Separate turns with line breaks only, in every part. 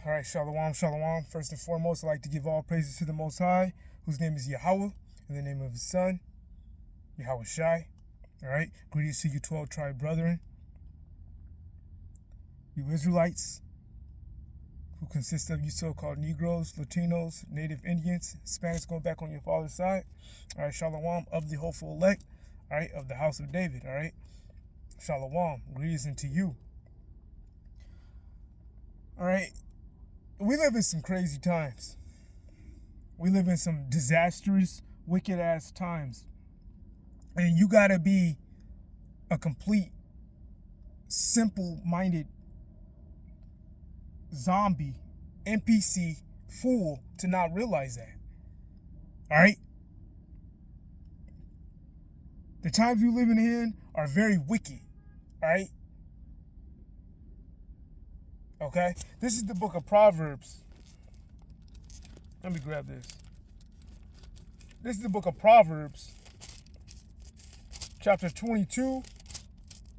All right, shalom, shalom. First and foremost, I'd like to give all praises to the Most High, whose name is Yahweh, in the name of his Son, Yahweh Shai. All right, greetings to you 12 tribe brethren, you Israelites, who consist of you so-called Negroes, Latinos, Native Indians, Hispanics going back on your father's side. All right, shalom, of the hopeful elect, all right, of the house of David, all right. Shalom, greetings unto you. All right, we live in some crazy times. We live in some disastrous, wicked-ass times. And you gotta be a complete, simple-minded zombie, NPC, fool to not realize that. All right? The times we living in are very wicked. All right? Okay? This is the book of Proverbs. Let me grab this. This is the book of Proverbs, chapter 22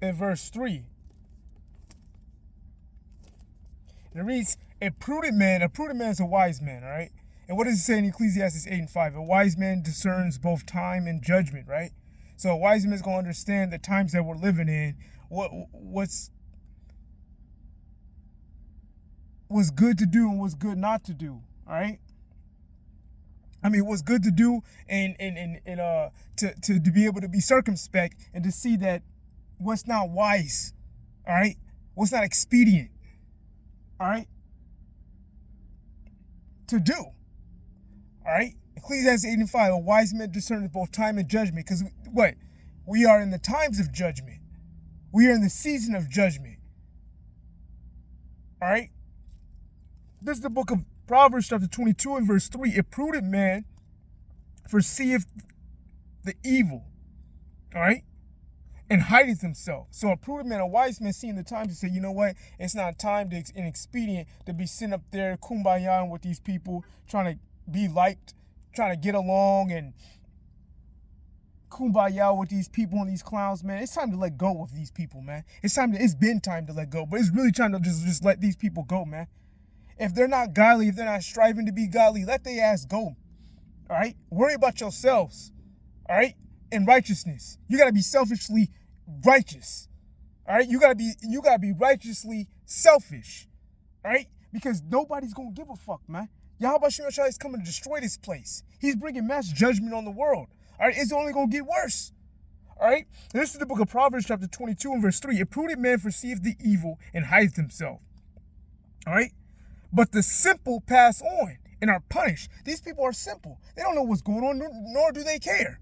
and verse 3. And it reads, a prudent man is a wise man, all right? And what does it say in Ecclesiastes 8 and 5? A wise man discerns both time and judgment, right? So a wise man is going to understand the times that we're living in, what's good to do and what's good not to do, all right? I mean, what's good to do and to be able to be circumspect and to see that what's not wise, all right? What's not expedient, all right? To do, all right? Ecclesiastes 8 and 5, a wise man discerns both time and judgment. Because what? We are in the times of judgment. We are in the season of judgment. All right? This is the book of Proverbs chapter 22 and verse 3. A prudent man foreseeth the evil, all right, and hideth himself. So a prudent man, a wise man, seeing the times to say, you know what, it's not time to inexpedient to be sitting up there kumbaya with these people, trying to be liked, trying to get along and kumbaya with these people and these clowns, man. It's time to let go of these people, man. It's been time to let go, but it's really time to just let these people go, man. If they're not godly, if they're not striving to be godly, let their ass go. All right? Worry about yourselves. All right? In righteousness. You gotta be selfishly righteous. All right? You gotta be righteously selfish. All right? Because nobody's gonna give a fuck, man. Yahweh Shai is coming to destroy this place. He's bringing mass judgment on the world. All right? It's only gonna get worse. All right? This is the book of Proverbs chapter 22 and verse 3. A prudent man perceives the evil and hides himself. All right? But the simple pass on and are punished. These people are simple. They don't know what's going on, nor do they care.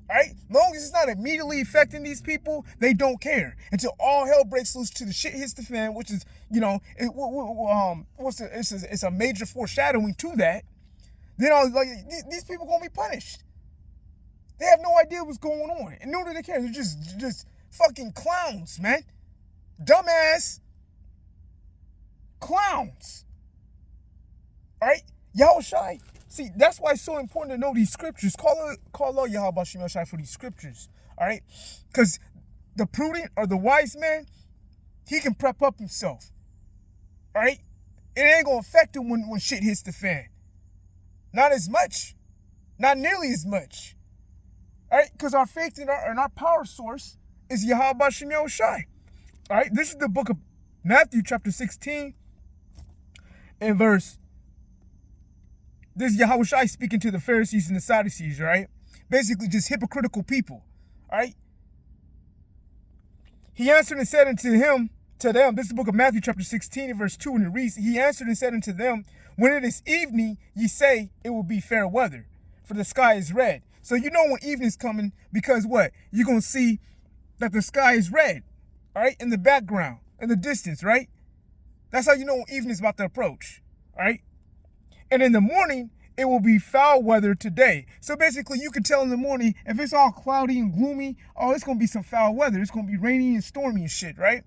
All right? Long as it's not immediately affecting these people, they don't care. Until all hell breaks loose, to the shit hits the fan, which is, you know, it's a major foreshadowing to that. Then these people gonna be punished. They have no idea what's going on, and nor do they care. They're just fucking clowns, man. Dumbass clowns. All right, Yahweh Shai. See, that's why it's so important to know these scriptures. Call out Yahweh Shai for these scriptures. All right, because the prudent or the wise man, he can prep up himself. All right, it ain't gonna affect him when shit hits the fan. Not as much, not nearly as much. All right, because our faith and our power source is Yahweh Shai. All right, this is the book of Matthew chapter 16 and verse. This is Yahweh Shai speaking to the Pharisees and the Sadducees, right? Basically just hypocritical people, all right? He answered and said unto them, this is the book of Matthew chapter 16 and verse 2, and it reads, he answered and said unto them, when it is evening, ye say it will be fair weather, for the sky is red. So you know when evening's coming, because what? You're going to see that the sky is red, all right, in the background, in the distance, right? That's how you know when evening's about to approach, all right? And in the morning, it will be foul weather today. So basically, you can tell in the morning, if it's all cloudy and gloomy, oh, it's going to be some foul weather. It's going to be rainy and stormy and shit, right?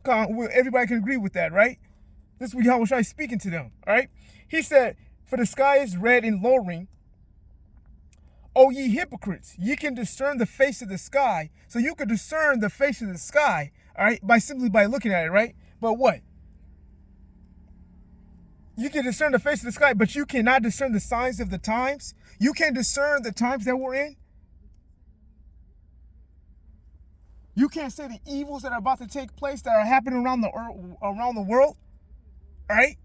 Everybody can agree with that, right? This is what Yahweh Shai is speaking to them, all right? He said, for the sky is red and lowering. O ye hypocrites, ye can discern the face of the sky. So you can discern the face of the sky, all right, by simply looking at it, right? But what? You can discern the face of the sky, but you cannot discern the signs of the times. You can discern the times that we're in. You can't say the evils that are about to take place that are happening around the world. All right?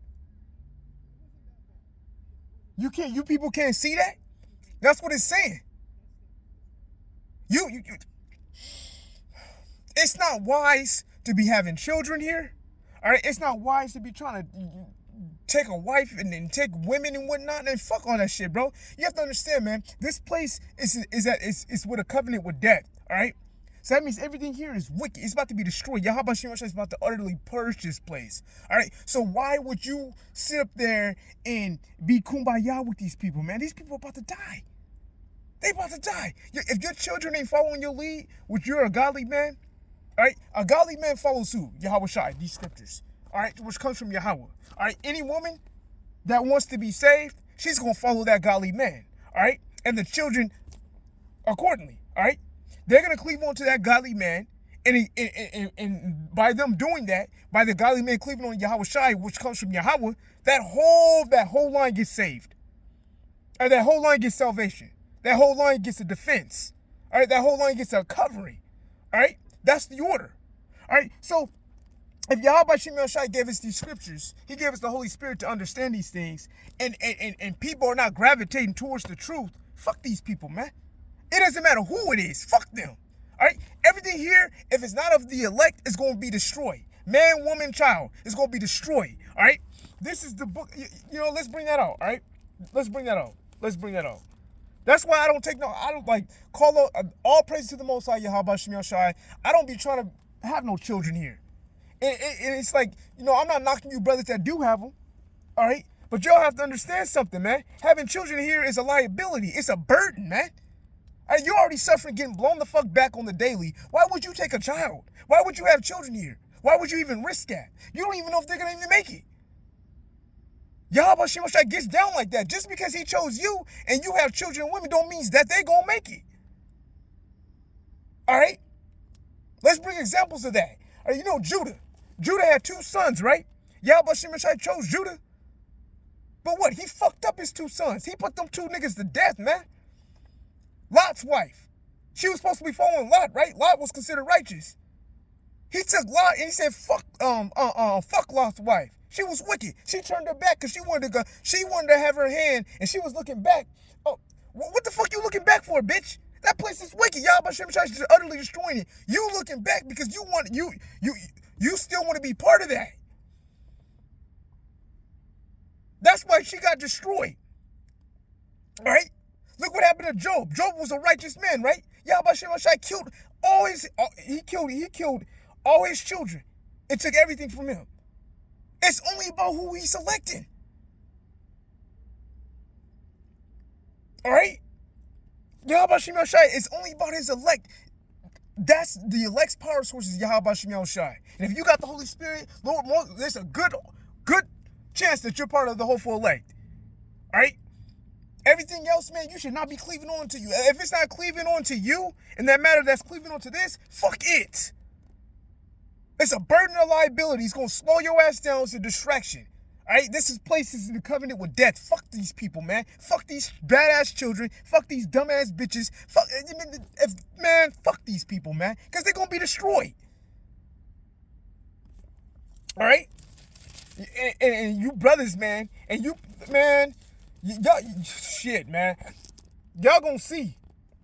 You people can't see that? That's what it's saying. It's not wise to be having children here. All right? It's not wise to be trying to take a wife and then take women and whatnot, and fuck all that shit, bro. You have to understand, man. This place is with a covenant with death. All right? So that means everything here is wicked. It's about to be destroyed. Yahweh Shemashai is about to utterly purge this place. All right? So why would you sit up there and be kumbaya with these people, man? These people are about to die. They about to die. If your children ain't following your lead, which you're a godly man, all right? A godly man follows who? Yahweh Shai, these scriptures. All right? Which comes from Yahweh. All right? Any woman that wants to be saved, she's going to follow that godly man. All right? And the children accordingly. All right? They're going to cleave on to that godly man, and by them doing that, by the godly man cleaving on Yahweh Shai, which comes from Yahweh, that whole line gets saved. Or that whole line gets salvation. That whole line gets a defense. All right, that whole line gets a covering. All right, that's the order. All right, so if Yahweh Shemel Shai gave us these scriptures, he gave us the Holy Spirit to understand these things, and people are not gravitating towards the truth, fuck these people, man. It doesn't matter who it is. Fuck them. All right? Everything here, if it's not of the elect, is going to be destroyed. Man, woman, child is going to be destroyed. All right? This is the book. Let's bring that out. All right? Let's bring that out. That's why I don't like call out all praise to the Most High, Yahweh Shemel Shai. I don't be trying to have no children here. And it's like, I'm not knocking you brothers that do have them. All right? But y'all have to understand something, man. Having children here is a liability. It's a burden, man. You're already suffering getting blown the fuck back on the daily. Why would you take a child? Why would you have children here? Why would you even risk that? You don't even know if they're going to even make it. Yahweh Shemashai gets down like that. Just because he chose you and you have children and women don't mean that they're going to make it. All right? Let's bring examples of that. All right, Judah. Judah had 2 sons, right? Yahweh Shemashai chose Judah. But what? He fucked up his 2 sons. He put them 2 niggas to death, man. Lot's wife. She was supposed to be following Lot, right? Lot was considered righteous. He took Lot and he said, fuck Lot's wife. She was wicked. She turned her back because she wanted to have her hand, and she was looking back. Oh, what the fuck you looking back for, bitch? That place is wicked. Yahweh Shemashai is utterly destroying it. You looking back because you still want to be part of that. That's why she got destroyed. All right? Look what happened to Job. Job was a righteous man, right? Yahweh Shemashai killed all his children and took everything from him. It's only about who he's selecting. All right? Yahweh Shemashai is only about his elect. That's the elect's power source is Yahweh Shemashai. And if you got the Holy Spirit, Lord, there's a good chance that you're part of the hopeful elect. All right? Everything else, man, you should not be cleaving on to you. If it's not cleaving on to you, and that matter that's cleaving on to this, fuck it. It's a burden of liability. It's going to slow your ass down. It's a distraction. All right? This is places in the covenant with death. Fuck these people, man. Fuck these badass children. Fuck these dumbass bitches. Fuck these people, man. Because they're going to be destroyed. All right? And you brothers, man. And you, man. Y'all, shit, man. Y'all gonna see.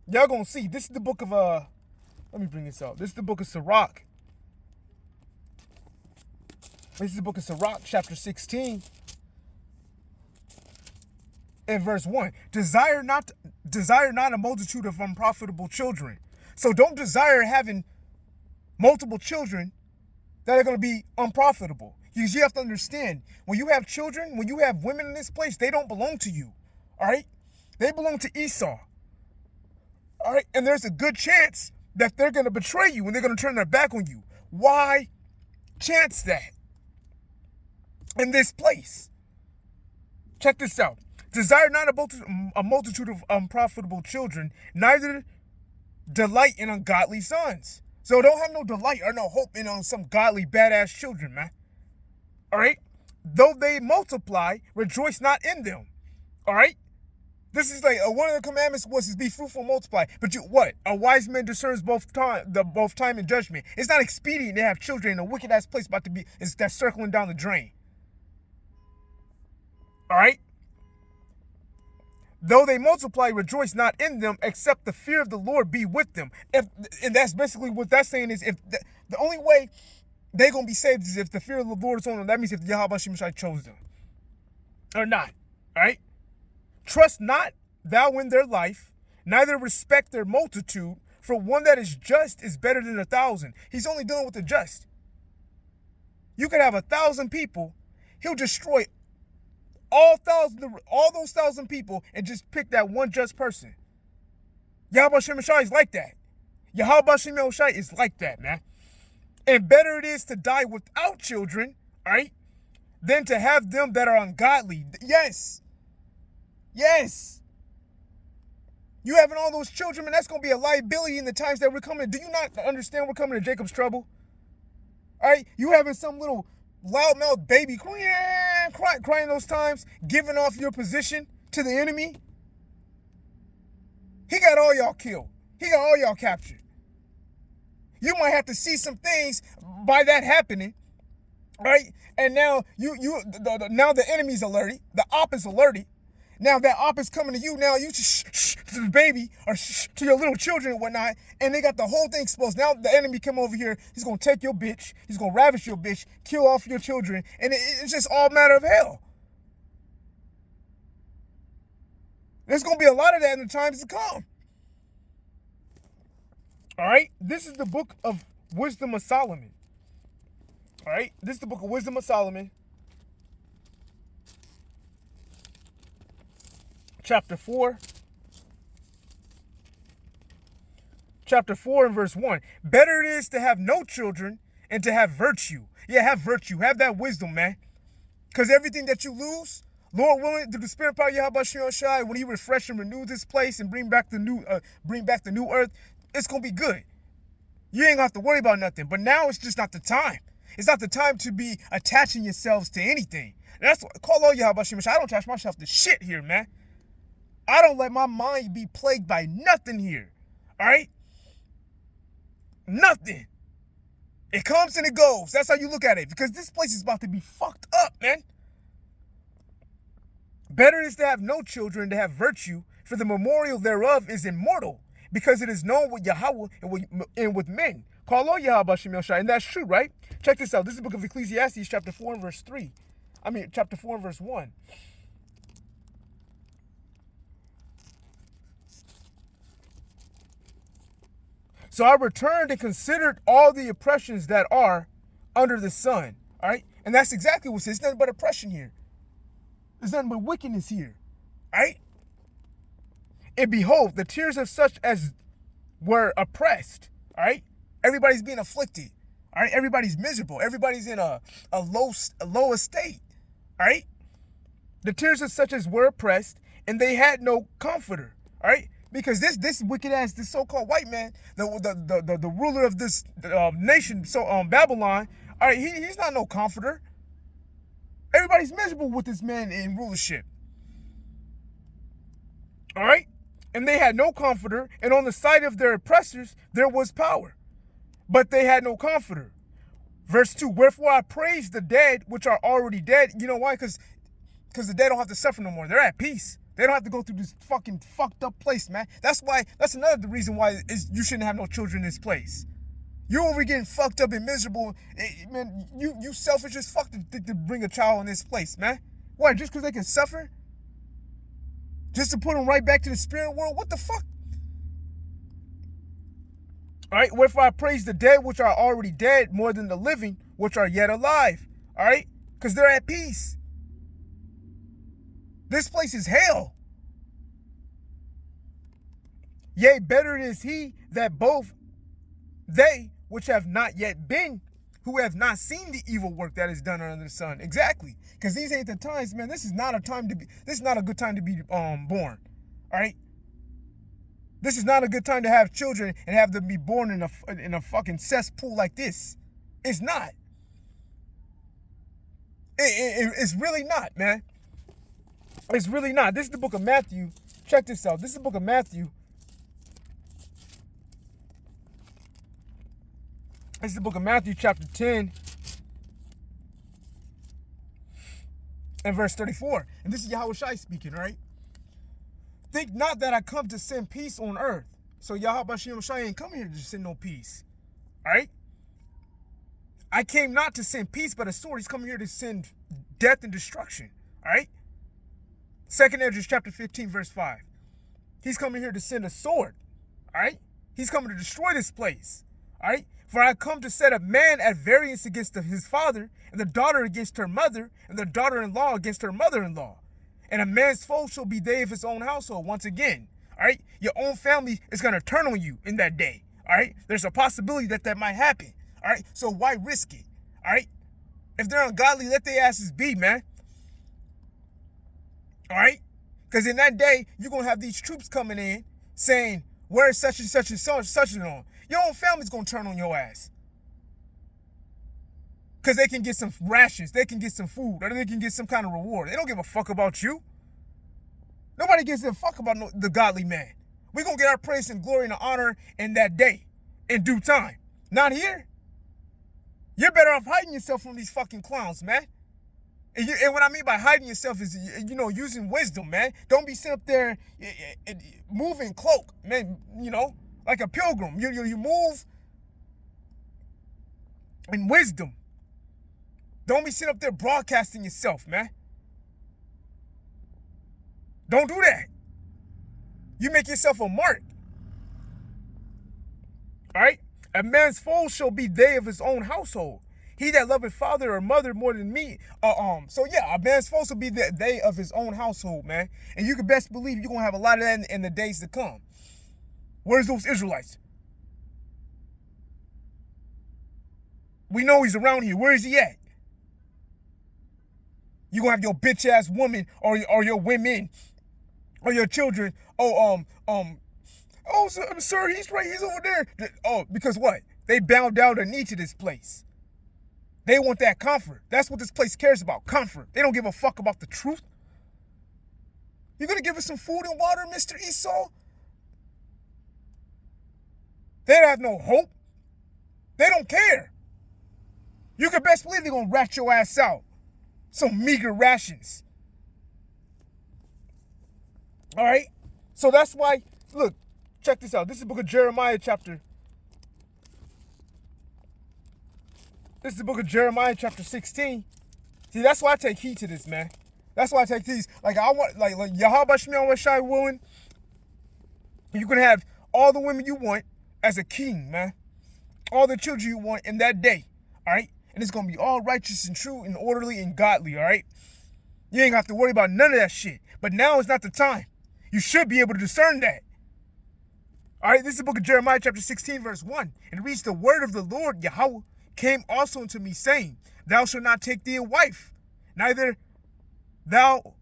This is the book of, let me bring this out. This is the book of Sirach. This is the book of Sirach, chapter 16. And verse 1. Desire not a multitude of unprofitable children. So don't desire having multiple children that are going to be unprofitable. Because you have to understand, when you have children, when you have women in this place, they don't belong to you. All right? They belong to Esau. All right? And there's a good chance that they're going to betray you and they're going to turn their back on you. Why chance that in this place? Check this out. Desire not a multitude of unprofitable children, neither delight in ungodly sons. So don't have no delight or no hope in some godly badass children, man. All right? though they multiply, rejoice not in them. All right? This is like one of the commandments was to be fruitful and multiply. But what? A wise man discerns both time and judgment. It's not expedient to have children in a wicked ass place that's circling down the drain. All right? Though they multiply, rejoice not in them, except the fear of the Lord be with them. And that's basically what that's saying is if the only way they're going to be saved is if the fear of the Lord is on them. That means if Yahweh Shemashai chose them. Or not. All right? Trust not thou in their life, neither respect their multitude, for one that is just is better than 1,000. He's only dealing with the just. You could have 1,000 people. He'll destroy all those 1,000 people and just pick that one just person. Yahweh Shemashai is like that. Yahweh Shemashai is like that, man. And better it is to die without children, right, than to have them that are ungodly. Yes. Yes. You having all those children, man, that's going to be a liability in the times that we're coming. Do you not understand we're coming to Jacob's trouble? All right? You having some little loudmouth baby crying those times, giving off your position to the enemy. He got all y'all killed. He got all y'all captured. You might have to see some things by that happening, right? And now now the enemy's alerted, the op is alerted. Now that op is coming to you. Now you just to the baby or to your little children and whatnot, and they got the whole thing exposed. Now the enemy come over here. He's gonna take your bitch. He's gonna ravish your bitch, kill off your children, and it's just all matter of hell. There's gonna be a lot of that in the times to come. All right, this is the book of Wisdom of Solomon. All right, this is the book of Wisdom of Solomon. Chapter 4 and verse 1. Better it is to have no children and to have virtue. Yeah, have virtue. Have that wisdom, man. Because everything that you lose, Lord willing, through the spirit power of Yahweh Shai, when he refresh and renew this place and bring back the new earth, it's going to be good. You ain't going to have to worry about nothing. But now it's just not the time. It's not the time to be attaching yourselves to anything. That's what, call all Yahweh Shai. I don't attach myself to shit here, man. I don't let my mind be plagued by nothing here. All right? Nothing. It comes and it goes. That's how you look at it. Because this place is about to be fucked up, man. Better is to have no children, to have virtue, for the memorial thereof is immortal, because it is known with Yahweh and with men. Call on Yahweh Shem Shai. And that's true, right? Check this out. This is the book of Ecclesiastes, chapter 4 and verse 3. Chapter 4 and verse 1. So I returned and considered all the oppressions that are under the sun. All right? And that's exactly what it says. It's nothing but oppression here. There's nothing but wickedness here. All right? And behold, the tears of such as were oppressed. All right? Everybody's being afflicted. All right? Everybody's miserable. Everybody's in a low estate. All right? The tears of such as were oppressed, and they had no comforter. All right? Because this wicked ass, this so-called white man, the ruler of this nation, Babylon, all right, he's not no comforter. Everybody's miserable with this man in rulership. All right? And they had no comforter, and on the side of their oppressors there was power, but they had no comforter. Verse 2, wherefore I praise the dead which are already dead. You know why? Because the dead don't have to suffer no more. They're at peace. They don't have to go through this fucking fucked up place, man. That's another reason why you shouldn't have no children in this place. You're over getting fucked up and miserable. Man, you selfish as fuck to bring a child in this place, man. Why, just because they can suffer? Just to put them right back to the spirit world? What the fuck? All right, wherefore I praise the dead which are already dead more than the living which are yet alive. All right? Because they're at peace. This place is hell. Yea, better is he that both they which have not yet been, who have not seen the evil work that is done under the sun. Exactly. Because these ain't the times, man. This is not a good time to be born. All right? This is not a good time to have children and have them be born in a fucking cesspool like this. It's not. It's really not, man. It's really not. This is the book of Matthew. Check this out. This is the book of Matthew. This is the book of Matthew, chapter 10, and verse 34. And this is Yahushua speaking, right? Think not that I come to send peace on earth. So Yahushua ain't coming here to send no peace. All right? I came not to send peace, but a sword. He's coming here to send death and destruction. All right? 2nd Esdras chapter 15, verse 5. He's coming here to send a sword. All right? He's coming to destroy this place. All right? For I come to set a man at variance against his father, and the daughter against her mother, and the daughter-in-law against her mother-in-law. And a man's foe shall be they of his own household. Once again, all right? Your own family is going to turn on you in that day. All right? There's a possibility that might happen. All right? So why risk it? All right? If they're ungodly, let their asses be, man. All right? Because in that day, you're going to have these troops coming in saying, where's such and such and such and on? Your own family's going to turn on your ass. Because they can get some rations, they can get some food, or they can get some kind of reward. They don't give a fuck about you. Nobody gives a fuck about the godly man. We're going to get our praise and glory and honor in that day, in due time. Not here. You're better off hiding yourself from these fucking clowns, man. And what I mean by hiding yourself is, using wisdom, man. Don't be sitting up there moving cloak, man, like a pilgrim. You move in wisdom. Don't be sitting up there broadcasting yourself, man. Don't do that. You make yourself a mark. All right? A man's foe shall be they of his own household. He that loveth father or mother more than me. So yeah, a man's foe shall be they of his own household, man. And you can best believe you're going to have a lot of that in the days to come. Where's those Israelites? We know he's around here. Where is he at? You gonna have your bitch ass woman or your women or your children. Sir, he's right. He's over there. Oh, because what? They bow down their knee to this place. They want that comfort. That's what this place cares about. Comfort. They don't give a fuck about the truth. You're gonna give us some food and water, Mr. Esau? They have no hope. They don't care. You can best believe they're gonna rat your ass out. Some meager rations. All right? So that's why, look, check this out. This is the book of Jeremiah chapter 16. See, that's why I take heed to this, man. That's why I take these. Like, I want, like Yahweh Shai willing, you can have all the women you want as a king, man. All the children you want in that day. All right? And it's going to be all righteous and true and orderly and godly, all right? You ain't got to worry about none of that shit. But now is not the time. You should be able to discern that. All right, this is the book of Jeremiah chapter 16, verse 1. And it reads, the word of the Lord, Yahweh, came also unto me, saying, thou shalt not take thee a wife, neither thou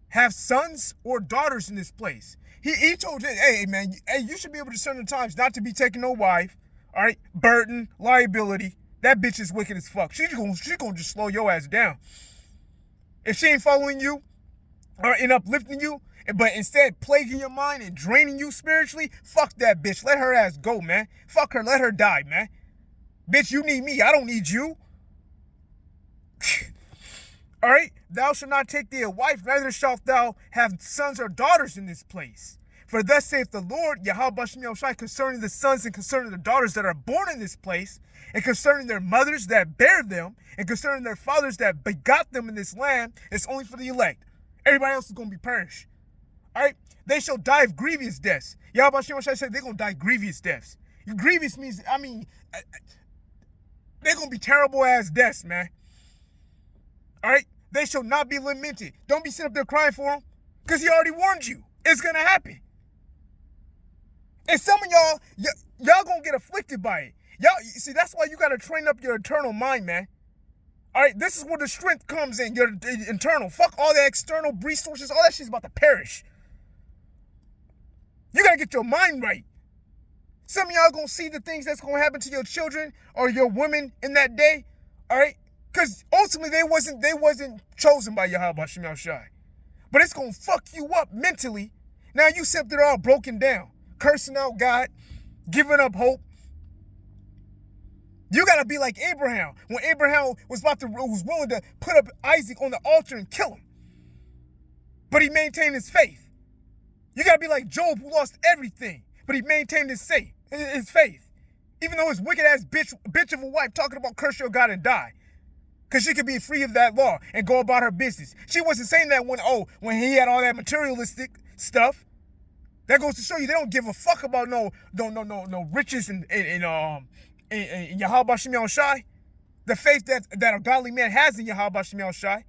have sons or daughters in this place. He told you, hey, man, you should be able to discern the times not to be taking no wife, all right? Burden, liability. That bitch is wicked as fuck. She's gonna just slow your ass down. If she ain't following you or in uplifting you, but instead plaguing your mind and draining you spiritually, fuck that bitch. Let her ass go, man. Fuck her. Let her die, man. Bitch, you need me. I don't need you. All right? Thou shalt not take thee a wife, neither shalt thou have sons or daughters in this place. For thus saith the Lord, Yahweh Shem Shai, concerning the sons and concerning the daughters that are born in this place, and concerning their mothers that bear them, and concerning their fathers that begot them in this land, it's only for the elect. Everybody else is going to be perished. All right? They shall die of grievous deaths. Yahweh Shem Shai said they're going to die grievous deaths. Grievous means, they're going to be terrible ass deaths, man. All right? They shall not be lamented. Don't be sitting up there crying for them, because he already warned you. It's going to happen. And some of y'all gonna get afflicted by it. Y'all, see, that's why you gotta train up your internal mind, man. All right, this is where the strength comes in, your internal. Fuck all the external resources. All that shit's about to perish. You gotta get your mind right. Some of y'all gonna see the things that's gonna happen to your children or your women in that day. All right, Because ultimately they wasn't chosen by Yahweh Shem Yahushai. But it's gonna fuck you up mentally. Now you sit there all broken down, cursing out God, giving up hope. You gotta be like Abraham. When Abraham was willing to put up Isaac on the altar and kill him. But he maintained his faith. You gotta be like Job, who lost everything, but he maintained his faith. Even though his wicked ass bitch of a wife talking about curse your God and die. Because she could be free of that law and go about her business. She wasn't saying that when he had all that materialistic stuff. That goes to show you they don't give a fuck about no riches and Yahweh Shem Yahushai. The faith that a godly man has in Yahweh Shem Yahushai.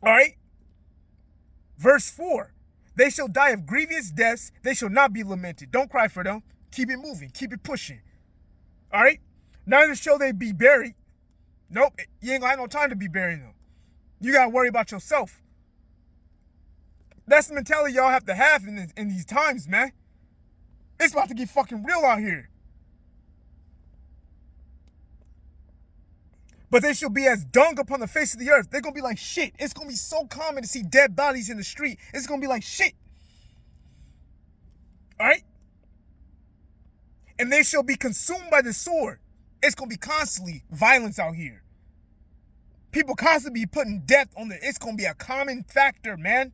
Alright? Verse 4. They shall die of grievous deaths. They shall not be lamented. Don't cry for them. Keep it moving. Keep it pushing. Alright? Neither shall they be buried. Nope. You ain't gonna have no time to be burying them. You gotta worry about yourself. That's the mentality y'all have to have in these times, man. It's about to get fucking real out here. But they shall be as dung upon the face of the earth. They're going to be like shit. It's going to be so common to see dead bodies in the street. It's going to be like shit. All right? And they shall be consumed by the sword. It's going to be constantly violence out here. People constantly be putting death on the... It's going to be a common factor, man.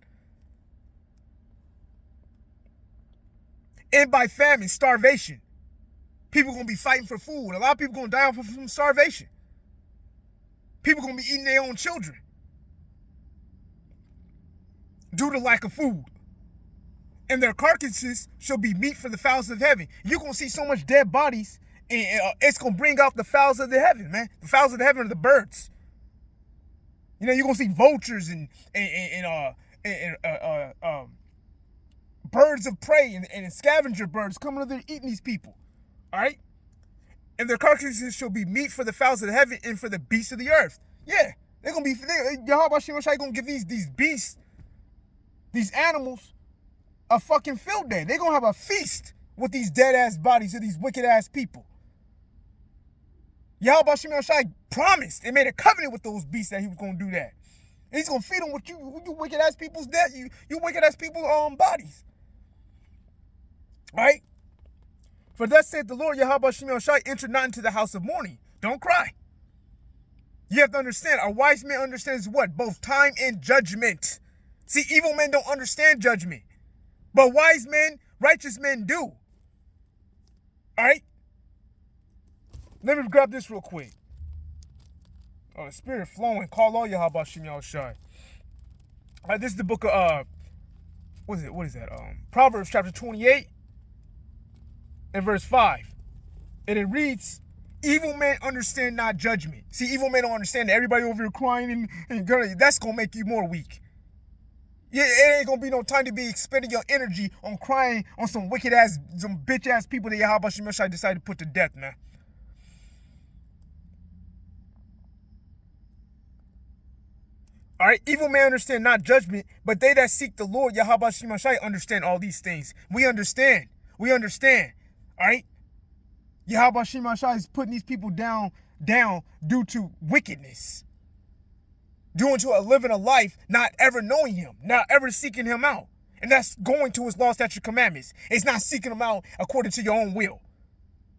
And by famine, starvation. People going to be fighting for food. A lot of people going to die from starvation. People going to be eating their own children due to lack of food. And their carcasses shall be meat for the fowls of heaven. You're going to see so much dead bodies, and it's going to bring out the fowls of the heaven, man. The fowls of the heaven are the birds. You know, you're going to see vultures and birds of prey and scavenger birds coming over there eating these people. All right? And their carcasses shall be meat for the fowls of the heaven and for the beasts of the earth. Yeah, they're going to be, Yahweh Shem Yahushai going to give these beasts, these animals, a fucking field day. They're going to have a feast with these dead-ass bodies of these wicked-ass people. Yahweh Shem Yahushai promised and made a covenant with those beasts that he was going to do that. And he's going to feed them with you wicked-ass people's dead, you wicked-ass people's bodies. All right? For thus saith the Lord, Yahweh Shem Yahushai, enter not into the house of mourning. Don't cry. You have to understand, a wise man understands what? Both time and judgment. See, evil men don't understand judgment. But wise men, righteous men do. All right? Let me grab this real quick. Oh, the spirit flowing. Call all Yahweh Shem Yahushai. All right, this is the book of, what is that? Proverbs chapter 28. In verse 5, and it reads, evil men understand not judgment. See, evil men don't understand that everybody over here crying and that's going to make you more weak. Yeah, it ain't going to be no time to be expending your energy on crying on some wicked ass, some bitch ass people that Yahweh Shem Yahushai decided to put to death, man. All right, evil men understand not judgment, but they that seek the Lord, Yahweh Shem Yahushai, understand all these things. We understand. All right? Yahweh Shem Yahushai is putting these people down due to wickedness. Living a life not ever knowing him, not ever seeking him out. And that's going to his law, statute, commandments. It's not seeking him out according to your own will.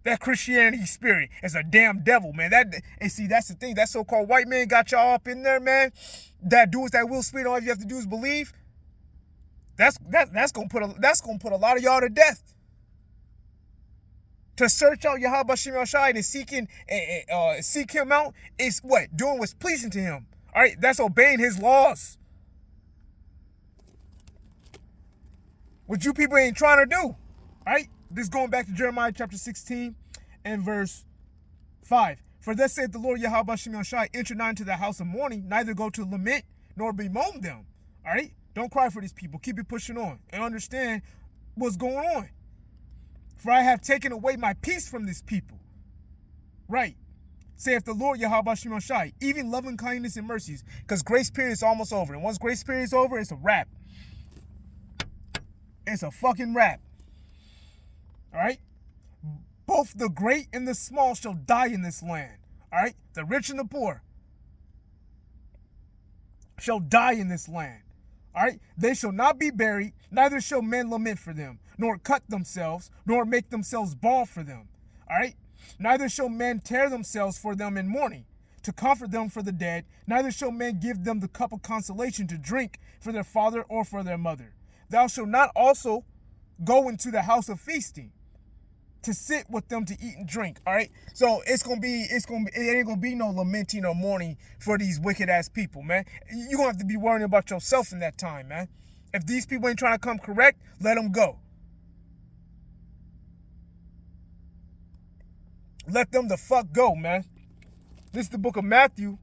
That Christianity spirit is a damn devil, man. And see, that's the thing. That so-called white man got y'all up in there, man. That do is that will spirit. All you have to do is believe. That's gonna put a lot of y'all to death. To search out Yahweh Shem Yahushai and seek him out is what? Doing what's pleasing to him. All right, that's obeying his laws. What you people ain't trying to do. All right, this is going back to Jeremiah chapter 16 and verse 5. For thus saith the Lord Yahweh Shem Yahushai, enter not into the house of mourning, neither go to lament nor bemoan them. All right, don't cry for these people. Keep it pushing on and understand what's going on. For I have taken away my peace from this people. Right. Saith the Lord Yahweh Shem Yahushai, even loving kindness and mercies. Because grace period is almost over. And once grace period is over, it's a wrap. It's a fucking wrap. All right. Both the great and the small shall die in this land. All right? The rich and the poor shall die in this land. All right? They shall not be buried, neither shall men lament for them, nor cut themselves, nor make themselves bald for them. All right? Neither shall men tear themselves for them in mourning, to comfort them for the dead, neither shall men give them the cup of consolation to drink for their father or for their mother. Thou shalt not also go into the house of feasting, to sit with them to eat and drink. All right, so it ain't gonna be no lamenting or mourning for these wicked ass people, man. You gonna have to be worrying about yourself in that time, man. If these people ain't trying to come correct, let them go. Let them the fuck go, man. This is the book of Matthew.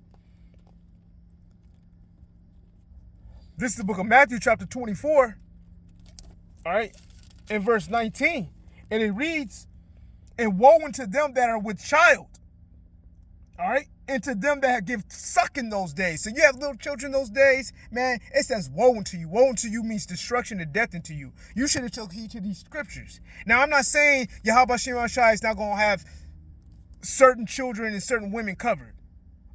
This is the book of Matthew, chapter 24. All right, in verse 19. And it reads, and woe unto them that are with child. All right? And to them that give suck in those days. So you have little children those days, man, it says woe unto you. Woe unto you means destruction and death unto you. You should have took heed to these scriptures. Now, I'm not saying Yahweh Shimon Shai is not going to have certain children and certain women covered.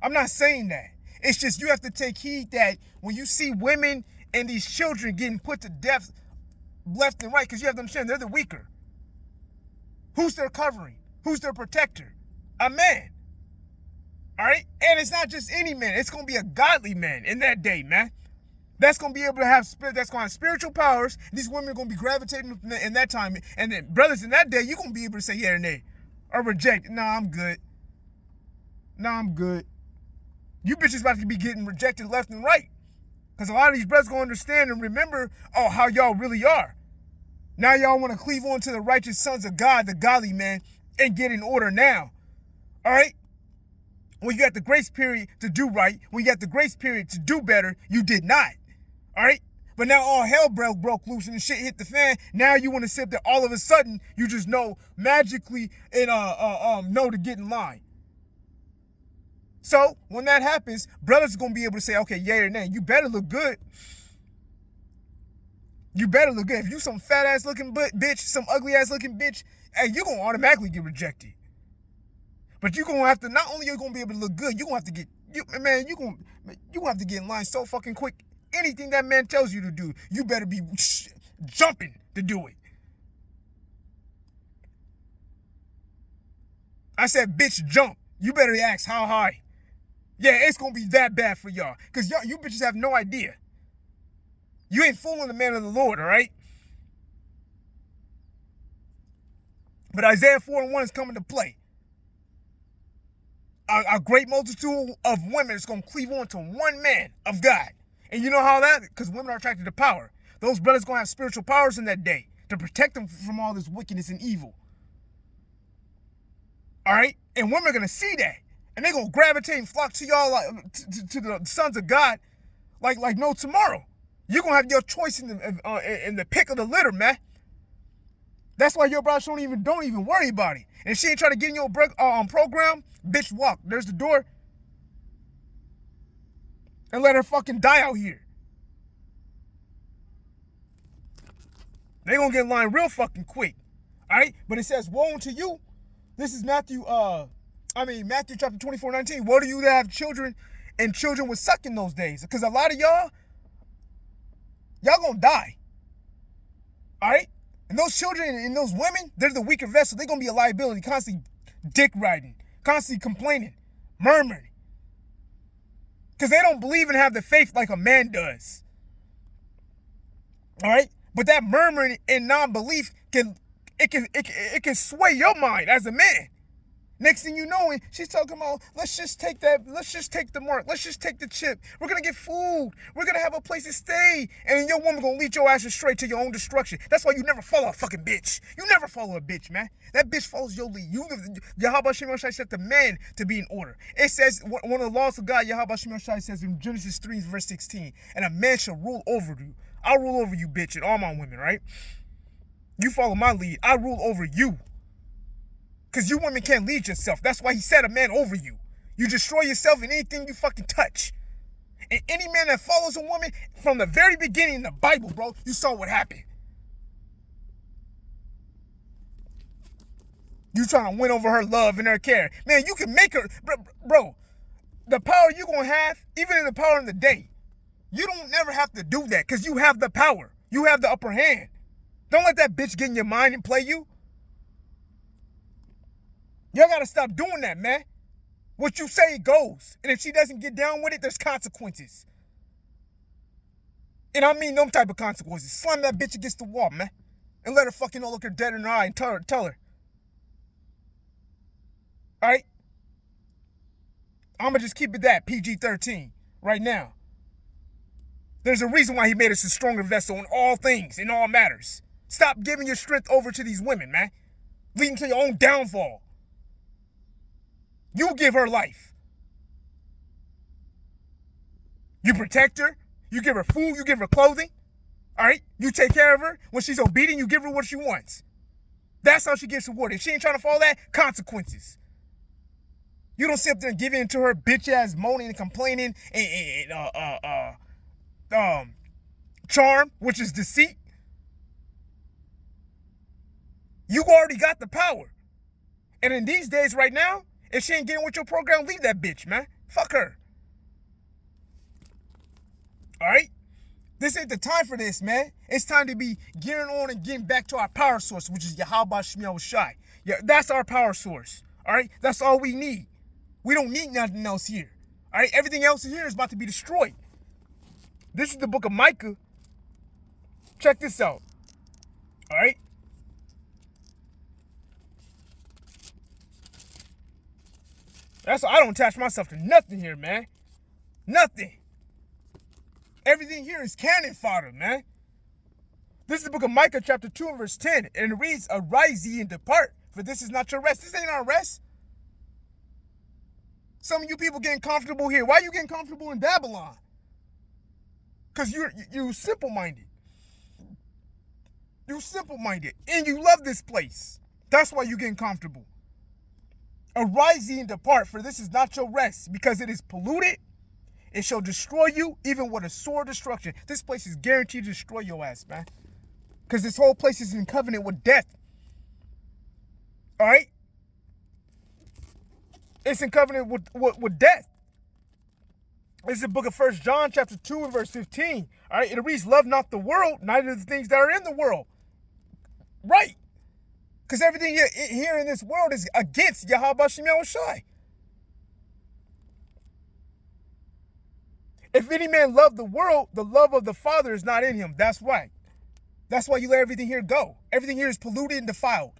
I'm not saying that. It's just you have to take heed that when you see women and these children getting put to death left and right, because you have to understand they're the weaker. Who's their covering? Who's their protector? A man. All right? And it's not just any man. It's going to be a godly man in that day, man. That's going to be able to have spirit. That's going to have spiritual powers. These women are going to be gravitating in that time. And then brothers in that day, you're going to be able to say yeah or nay. Or reject. Nah, I'm good. Nah, I'm good. You bitches about to be getting rejected left and right. Because a lot of these brothers going to understand and remember, oh, how y'all really are. Now y'all want to cleave on to the righteous sons of God, the godly man, and get in order now. All right? When you got the grace period to do right, when you got the grace period to do better, you did not. All right? But now all hell broke loose and the shit hit the fan. Now you want to sit there all of a sudden, you just know magically and know to get in line. So when that happens, brothers are going to be able to say, okay, yay or nay. You better look good. You better look good. If you some fat ass looking bitch, some ugly ass looking bitch, hey, you're going to automatically get rejected. But you're going to have to, not only are you going to be able to look good, you're going to have to get, you're going to have to get in line so fucking quick. Anything that man tells you to do, you better be jumping to do it. I said, bitch, jump. You better ask how high. Yeah, it's going to be that bad for y'all. Because you bitches have no idea. You ain't fooling the man of the Lord, all right? But Isaiah 4:1 is coming to play. A great multitude of women is going to cleave on to one man of God. And you know how that? Because women are attracted to power. Those brothers going to have spiritual powers in that day to protect them from all this wickedness and evil. All right? And women are going to see that. And they're going to gravitate and flock to y'all, like, to the sons of God like no tomorrow. You're going to have your choice in the pick of the litter, man. That's why your brother don't even worry about it. And if she ain't trying to get in your program, bitch, walk. There's the door. And let her fucking die out here. They going to get in line real fucking quick. All right? But it says, woe unto you. This is Matthew chapter 24:19. Woe to you that have children, and children would suck in those days. Because a lot of y'all gonna die. All right? And those children and those women, they're the weaker vessel. They're gonna be a liability, constantly dick riding, constantly complaining, murmuring. Because they don't believe and have the faith like a man does. All right? But that murmuring and non-belief can sway your mind as a man. Next thing you know, she's talking about, let's just take the mark. Let's just take the chip. We're going to get food. We're going to have a place to stay. And then your woman going to lead your ass straight to your own destruction. That's why you never follow a fucking bitch. You never follow a bitch, man. That bitch follows your lead. Yahweh Shimon Shai set the man to be in order. It says, one of the laws of God, Yahweh Shimon Shai says in Genesis 3, verse 16, and a man shall rule over you. I'll rule over you, bitch, and all my women, right? You follow my lead. I rule over you. Because you women can't lead yourself. That's why he set a man over you. You destroy yourself in anything you fucking touch. And any man that follows a woman, from the very beginning in the Bible, bro, you saw what happened. You trying to win over her love and her care. Man, you can make her, bro, the power you gonna have, even in the power in the day, you don't never have to do that because you have the power. You have the upper hand. Don't let that bitch get in your mind and play you. Y'all gotta stop doing that, man. What you say goes. And if she doesn't get down with it, there's consequences. And I mean them type of consequences. Slam that bitch against the wall, man. And let her fucking look her dead in her eye and tell her. Alright? I'ma just keep it that, PG-13, right now. There's a reason why he made us a stronger vessel in all things, in all matters. Stop giving your strength over to these women, man. Leading to your own downfall. You give her life. You protect her. You give her food. You give her clothing. All right? You take care of her. When she's obedient, you give her what she wants. That's how she gets rewarded. If she ain't trying to follow that, consequences. You don't sit up there and give in to her bitch-ass moaning and complaining and charm, which is deceit. You already got the power. And in these days right now, if she ain't getting with your program, leave that bitch, man. Fuck her. All right? This ain't the time for this, man. It's time to be gearing on and getting back to our power source, which is Yahweh Shemiel Shai. Yeah, that's our power source. All right? That's all we need. We don't need nothing else here. All right? Everything else here is about to be destroyed. This is the book of Micah. Check this out. All right? That's why I don't attach myself to nothing here, man. Nothing. Everything here is cannon fodder, man. This is the book of Micah, chapter 2, and verse 10. And it reads, "Arise ye and depart, for this is not your rest." This ain't our rest. Some of you people getting comfortable here. Why are you getting comfortable in Babylon? Because you're simple-minded. You're simple-minded. And you love this place. That's why you're getting comfortable. Arise ye and depart, for this is not your rest, because it is polluted. It shall destroy you, even with a sore destruction. This place is guaranteed to destroy your ass, man. Because this whole place is in covenant with death. All right? It's in covenant with death. This is the book of 1 John, chapter 2, and verse 15. All right? It reads, "Love not the world, neither the things that are in the world." Right. Because everything here in this world is against Yahweh Shemiel Shai. If any man love the world, the love of the Father is not in him. That's right. That's why you let everything here go. Everything here is polluted and defiled.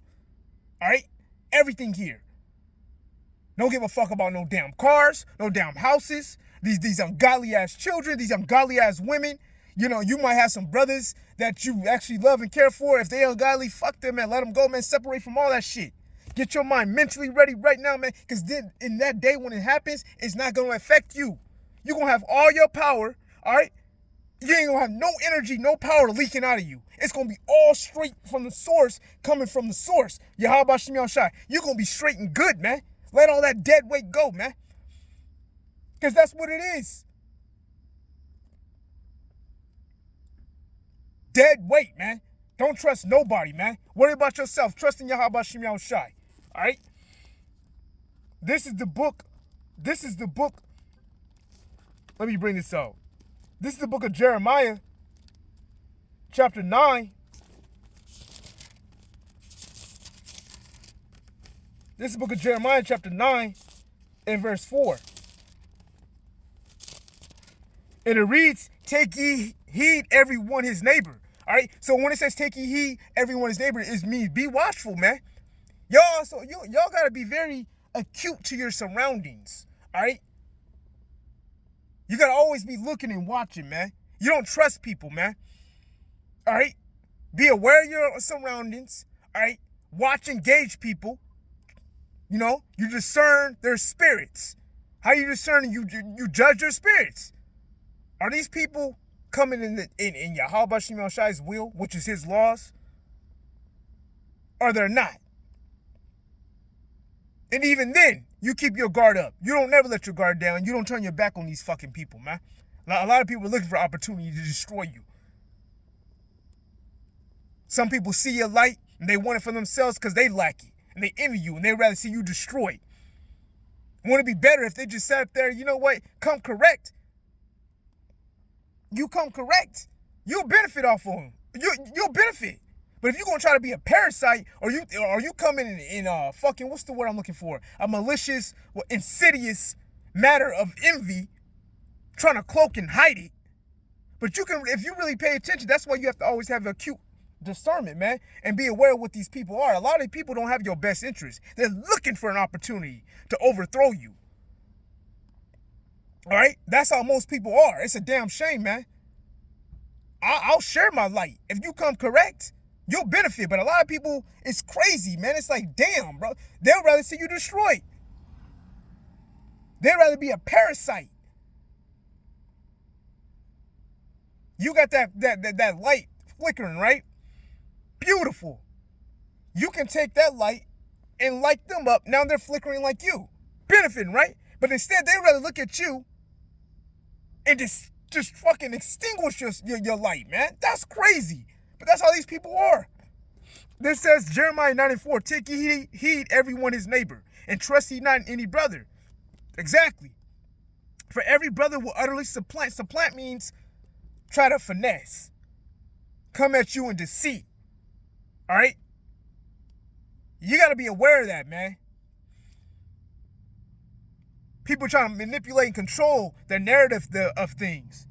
All right? Everything here. Don't give a fuck about no damn cars, no damn houses, these ungodly ass children, these ungodly ass women. You know, you might have some brothers that you actually love and care for. If they ungodly, fuck them, man. Let them go, man. Separate from all that shit. Get your mind mentally ready right now, man. Because then in that day when it happens, it's not going to affect you. You're going to have all your power, all right? You ain't going to have no energy, no power leaking out of you. It's going to be all straight from the source, coming from the source. Yahweh Shemiel Shai. You're going to be straight and good, man. Let all that dead weight go, man. Because that's what it is. Dead weight, man. Don't trust nobody, man. Worry about yourself. Trust in Yahweh Shemiel Shai. All right? This is the book. Let me bring this out. This is the book of Jeremiah, chapter 9. This is the book of Jeremiah, chapter 9, and verse 4. And it reads, "Take ye heed every one his neighbor." All right? So when it says take ye heed every one his neighbor, it means be watchful, man. Y'all got to be very acute to your surroundings. All right? You got to always be looking and watching, man. You don't trust people, man. All right? Be aware of your surroundings. All right? Watch and gauge people. You know, you discern their spirits. How you discern? You judge their spirits. Are these people coming in Yahweh Shemiel Shai's will, which is his laws? Or they're not? And even then, you keep your guard up. You don't never let your guard down. You don't turn your back on these fucking people, man. A lot of people are looking for opportunity to destroy you. Some people see your light and they want it for themselves because they lack it. and they envy you, and they'd rather see you destroyed. Wouldn't it be better if they just sat up there, you know what, come correct? You come correct, you'll benefit off of them. You'll benefit. But if you're gonna try to be a parasite, or you come in fucking, what's the word I'm looking for? A malicious, insidious matter of envy, trying to cloak and hide it. But you can, if you really pay attention, that's why you have to always have acute discernment, man, and be aware of what these people are. A lot of these people don't have your best interest. They're looking for an opportunity to overthrow you. All right? That's how most people are. It's a damn shame, man. I'll share my light. If you come correct, you'll benefit. But a lot of people, it's crazy, man. It's like, damn, bro. They'll rather see you destroyed. They'd rather be a parasite. You got that light flickering, right? Beautiful. You can take that light and light them up. Now they're flickering like you. Benefiting, right? But instead, they'd rather look at you and just fucking extinguish your light, man. That's crazy. But that's how these people are. This says, Jeremiah 9:4, take heed everyone his neighbor, and trust ye not in any brother. Exactly. For every brother will utterly supplant. Supplant means try to finesse. Come at you in deceit. All right? You got to be aware of that, man. People trying to manipulate and control the narrative of things.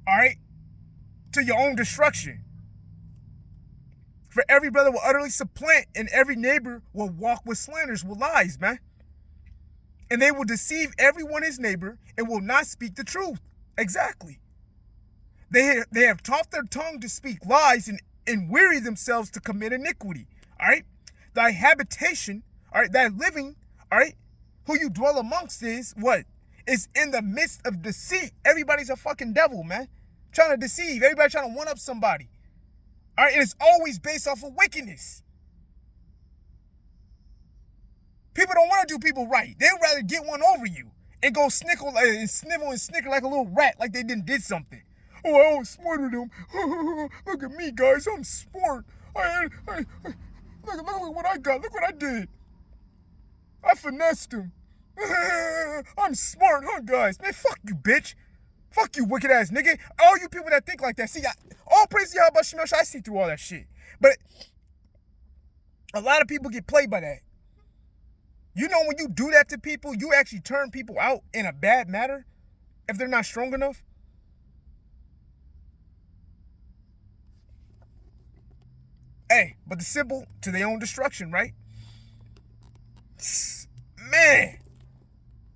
All right? To your own destruction. For every brother will utterly supplant, and every neighbor will walk with slanders, with lies, man. And they will deceive everyone his neighbor and will not speak the truth. Exactly. They have taught their tongue to speak lies and weary themselves to commit iniquity. All right? Thy habitation, all right, thy living, all right, who you dwell amongst is what? Is in the midst of deceit. Everybody's a fucking devil, man. Trying to deceive. Everybody trying to one-up somebody. All right? And it's always based off of wickedness. People don't want to do people right. They'd rather get one over you and go snivel and snicker like a little rat, like they did something. Oh, I was smarter than them. Look at me, guys. I'm smart. Look what I got. Look what I did. I finessed him. I'm smart, huh, guys? Man, fuck you, bitch. Fuck you, wicked ass nigga. All you people that think like that. See, all praise to Yahweh Shemel Shai. I see through all that shit. But a lot of people get played by that. You know, when you do that to people, you actually turn people out in a bad manner if they're not strong enough. Hey, but the simple to their own destruction, right? Man.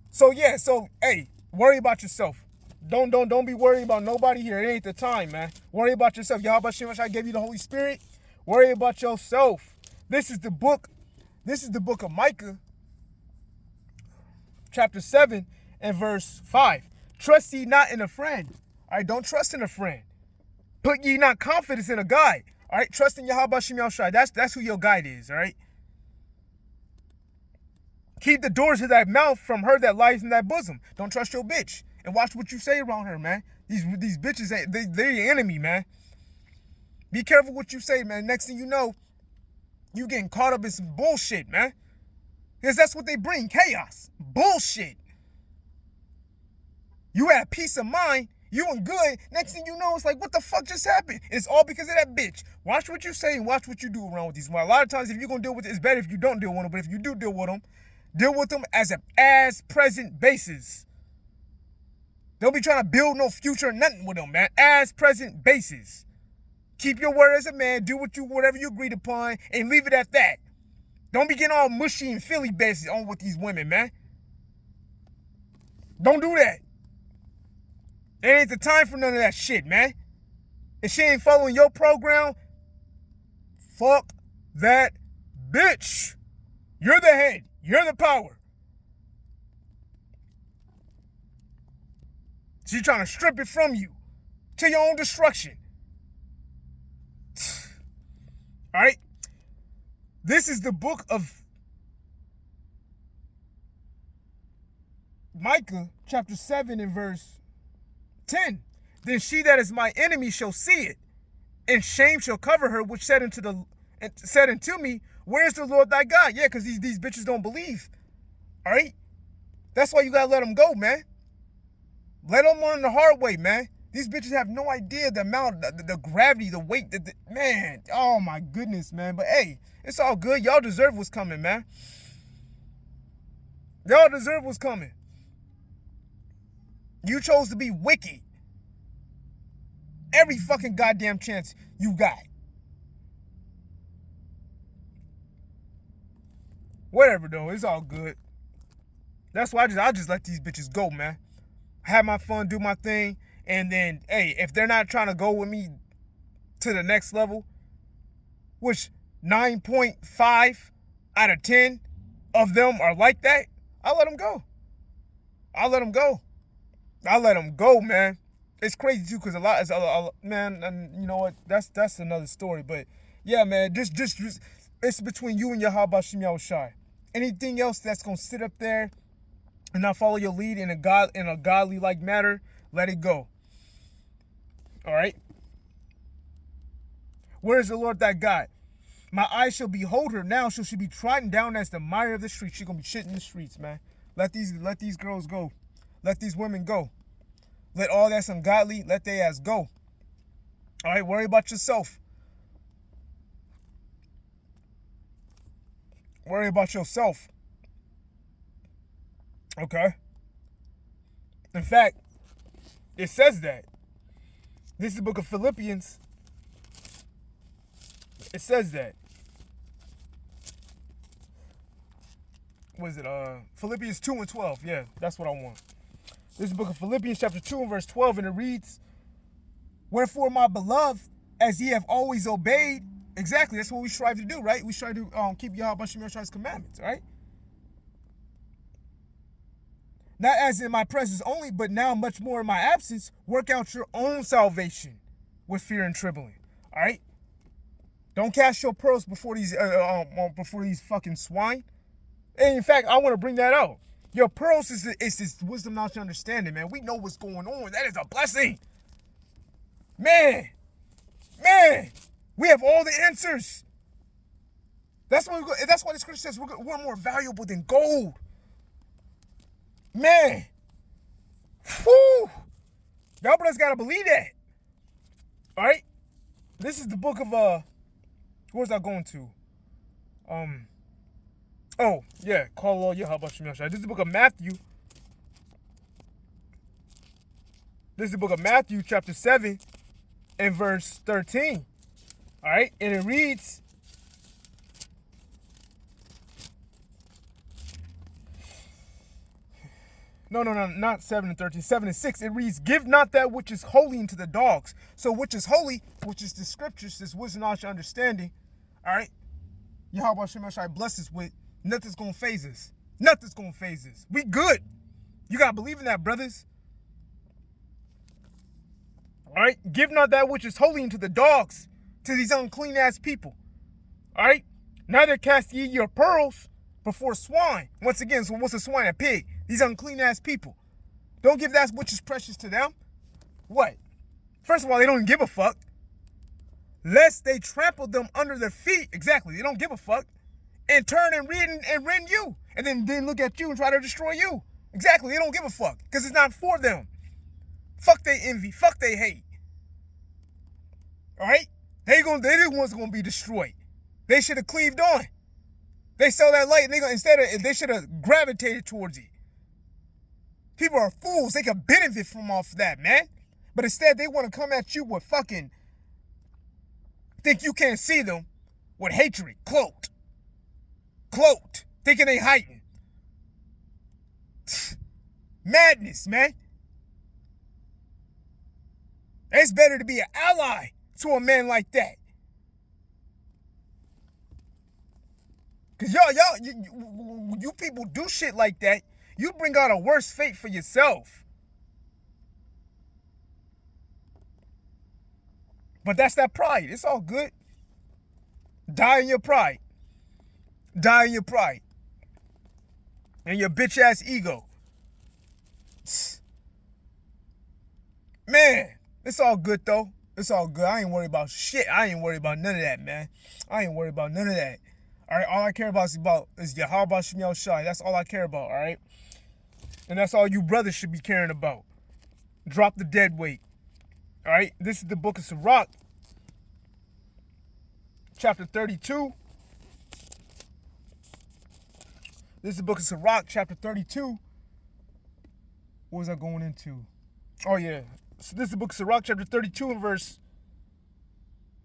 So yeah, hey, worry about yourself. Don't be worried about nobody here. It ain't the time, man. Worry about yourself. Yahweh Shem I gave you the Holy Spirit. Worry about yourself. This is the book of Micah, chapter 7 and verse 5. Trust ye not in a friend. All right, don't trust in a friend. Put ye not confidence in a guide. All right, trust in Yahweh Shem Yahushai. That's who your guide is, all right? Keep the doors of thy mouth from her that lies in thy bosom. Don't trust your bitch. And watch what you say around her, man. These bitches, they're your enemy, man. Be careful what you say, man. Next thing you know, you getting caught up in some bullshit, man. Because that's what they bring, chaos. Bullshit. You had peace of mind. You and good. Next thing you know, it's like, what the fuck just happened? It's all because of that bitch. Watch what you say and watch what you do around with these. Well, a lot of times, if you're going to deal with it, it's better if you don't deal with them. But if you do deal with them as a as-present basis. Don't be trying to build no future or nothing with them, man. As-present basis. Keep your word as a man. Do whatever you agreed upon and leave it at that. Don't be getting all mushy and Philly bases on with these women, man. Don't do that. It ain't the time for none of that shit, man. If she ain't following your program, fuck that bitch. You're the head. You're the power. She's trying to strip it from you to your own destruction. All right? This is the book of Micah, chapter 7 and verse 10. Then she that is my enemy shall see it, and shame shall cover her, which said unto me, Where's the Lord thy God? Yeah, because these bitches don't believe. All right? That's why you gotta let them go, man. Let them learn the hard way, man. These bitches have no idea the amount, the gravity, the weight, man. Oh my goodness, man. But hey, it's all good. Y'all deserve what's coming, man. Y'all deserve what's coming. You chose to be wicked. Every fucking goddamn chance you got. Whatever though, it's all good. That's why I just let these bitches go, man. Have my fun, do my thing, and then hey, if they're not trying to go with me to the next level, which 9.5 out of 10 of them are like that, I'll let them go. I'll let them go. I'll let them go, man. It's crazy too, cause a lot, man, and you know what? That's another story. But yeah, man, just it's between you and Yahweh Shem Yahushai. Anything else that's gonna sit up there and not follow your lead in a godly like matter, let it go. All right. Where is the Lord thy God? My eyes shall behold her now. Shall she be trodden down as the mire of the streets? She gonna be shit in the streets, man. Let these girls go. Let these women go. Let all that's ungodly, let they ass go. All right, worry about yourself. Worry about yourself. Okay? In fact, it says that. This is the book of Philippians. It says that. What is it? Philippians 2 and 12. Yeah, that's what I want. This is the book of Philippians chapter 2 and verse 12, and it reads, wherefore, my beloved, as ye have always obeyed, exactly, that's what we strive to do, right? We strive to keep Yahweh Shem Yahshua's commandments, right? Not as in my presence only, but now much more in my absence, work out your own salvation with fear and trembling, all right? Don't cast your pearls before these fucking swine. And in fact, I want to bring that out. Your pearls is this wisdom, knowledge, and understanding, man. We know what's going on. That is a blessing. Man, we have all the answers. That's why the scripture says we're more valuable than gold. Man, whoo, y'all brothers gotta believe that. All right, this is the book of where's that going to? Oh yeah, call all Yahweh Shem Yahushai. This is the book of Matthew. This is the book of Matthew, chapter 7, and verse 13. All right, and it reads, No, not 7 and 13. 7 and 6. It reads, give not that which is holy into the dogs. So which is holy, which is the scriptures, this wisdom, knowledge, understanding. All right. Yahweh Shem Yahushai bless us with. Nothing's going to phase us. Nothing's going to phase us. We good. You got to believe in that, brothers. All right. Give not that which is holy into the dogs, to these unclean ass people. All right. Neither cast ye your pearls before swine. Once again, so what's a swine? A pig. These unclean ass people. Don't give that which is precious to them. What? First of all, they don't give a fuck. Lest they trample them under their feet. Exactly. They don't give a fuck. And turn and rend you. And then look at you and try to destroy you. Exactly. They don't give a fuck. Because it's not for them. Fuck they envy. Fuck they hate. All right? They the ones going to be destroyed. They should have cleaved on. They saw that light and they should have gravitated towards it. People are fools. They can benefit from off that, man. But instead, they want to come at you with fucking, think you can't see them, with hatred, cloaked, thinking they hiding. Madness, man. It's better to be an ally to a man like that. Because you people do shit like that, you bring out a worse fate for yourself. But that's that pride. It's all good. Die in your pride. Die in your pride. And your bitch ass ego. Man, it's all good though. It's all good. I ain't worried about shit. I ain't worried about none of that, man. I ain't worried about none of that. All right, all I care about is Yahweh Shem Shai. That's all I care about, all right? And that's all you brothers should be caring about. Drop the dead weight. All right, this is the book of Sirach, chapter 32. This is the book of Sirach, chapter 32. What was I going into? Oh, yeah. So this is the book of Sirach, chapter 32, and verse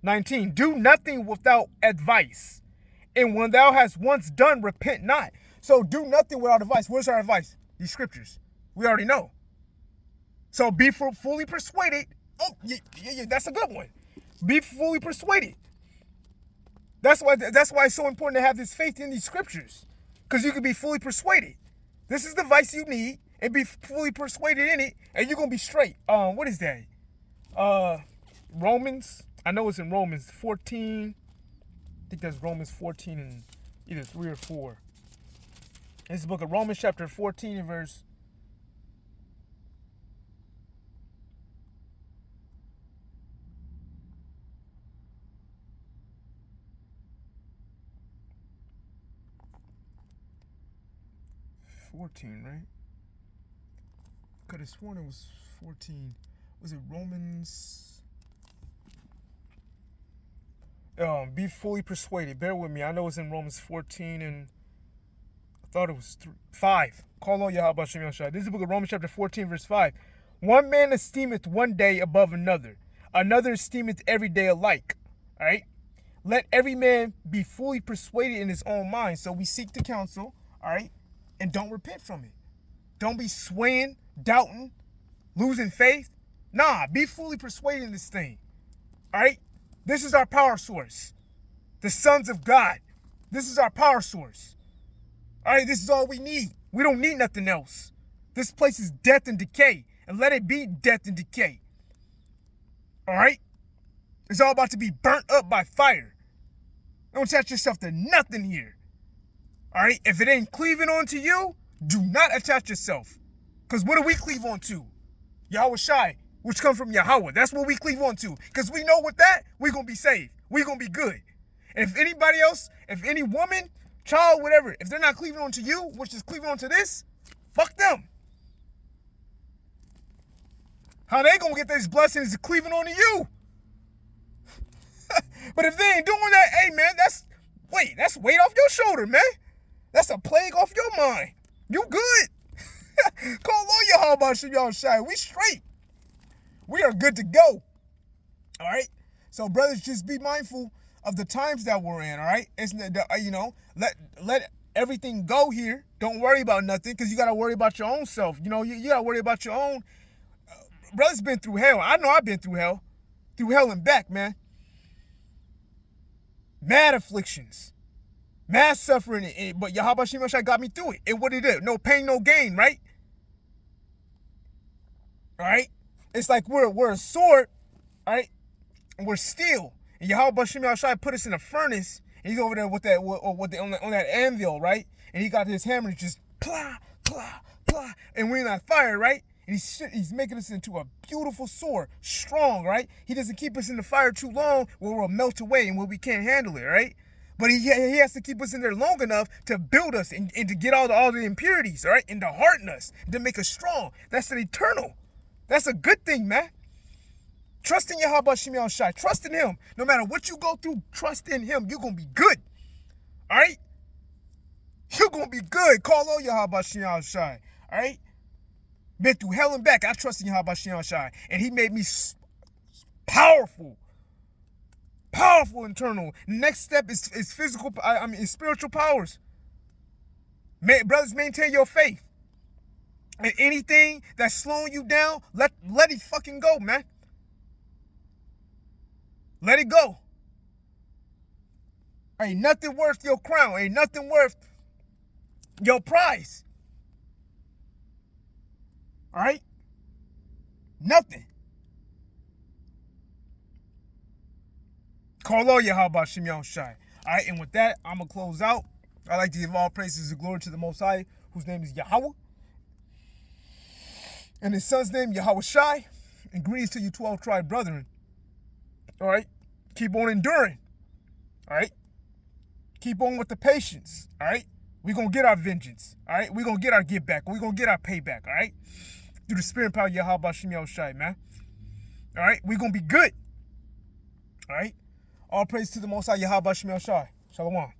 19. Do nothing without advice, and when thou hast once done, repent not. So do nothing without advice. Where's our advice? These scriptures. We already know. So be fully persuaded. Oh, yeah, that's a good one. Be fully persuaded. That's why it's so important to have this faith in these scriptures, because you can be fully persuaded. This is the advice you need, and be fully persuaded in it, and you're gonna be straight. What is that? Romans. I know it's in Romans 14. I think that's Romans 14 and either 3 or 4. This is the book of Romans, chapter 14, and verse 14, right? Could have sworn it was 14. Was it Romans? Be fully persuaded. Bear with me. I know it's in Romans 14 and I thought it was 5. Call on Yahweh Shem Shai. This is the book of Romans chapter 14 verse 5. One man esteemeth one day above another. Another esteemeth every day alike. All right? Let every man be fully persuaded in his own mind. So we seek the counsel. All right? And don't repent from it. Don't be swaying, doubting, losing faith. Nah, be fully persuaded in this thing. All right? This is our power source. The sons of God. This is our power source. All right, this is all we need. We don't need nothing else. This place is death and decay. And let it be death and decay. All right? It's all about to be burnt up by fire. Don't attach yourself to nothing here. All right? If it ain't cleaving onto you, do not attach yourself. Because what do we cleave onto? Yahweh Shai, which comes from Yahweh. That's what we cleave onto. Because we know with that, we're going to be saved. We're going to be good. And if anybody else, if any woman, child, whatever, if they're not cleaving onto you, which is cleaving onto this, fuck them. How they going to get these blessings is cleaving onto you. But if they ain't doing that, hey, man, that's weight off your shoulder, man. That's a plague off your mind. You good. Call on Yahweh Shem Shai. We straight. We are good to go. All right? So, brothers, just be mindful of the times that we're in, all right? It's, let everything go here. Don't worry about nothing, because you got to worry about your own self. You got to worry about your own. Brother's been through hell. I know I've been through hell and back, man. Mad afflictions, mad suffering, but Yahweh Shem Shai got me through it. And what it did? No pain, no gain, right? All right? It's like we're a sword, all right? And we're steel. And Yahweh Shem Shai put us in a furnace, and he's over there with that on that anvil, right? And he got his hammer and just plah, plah, plah, and we're in that fire, right? And he's making us into a beautiful sword, strong, right? He doesn't keep us in the fire too long where we'll melt away and where we can't handle it, right? But he has to keep us in there long enough to build us and to get all the impurities, all right? And to harden us, to make us strong. That's an eternal. That's a good thing, man. Trust in Yahweh Shem Shai. Trust in him. No matter what you go through, trust in him. You're going to be good, all right? You're going to be good. Call on Yahweh Shem Shai, all right? Been through hell and back. I trust in Yahweh Shem Shai. And he made me powerful. Powerful internal. Next step is physical, is spiritual powers. Brothers, maintain your faith. And anything that's slowing you down, let it fucking go, man. Let it go. Ain't nothing worth your crown. Ain't nothing worth your prize. All right? Nothing. Call all Yahweh Shem Shai. All right, and with that, I'm going to close out. I'd like to give all praises and glory to the Most High, whose name is Yahweh. And his son's name, Yahweh Shai. And greetings to you 12 tribe brethren. All right? Keep on enduring. All right? Keep on with the patience, all right? We're going to get our vengeance, all right? We're going to get our get back. We're going to get our payback, all right? Through the spirit and power of Yahweh Shem Yahushai, man. All right? We're going to be good, all right? All praise to the Most High Yahweh Shem Yahushai. Shalom.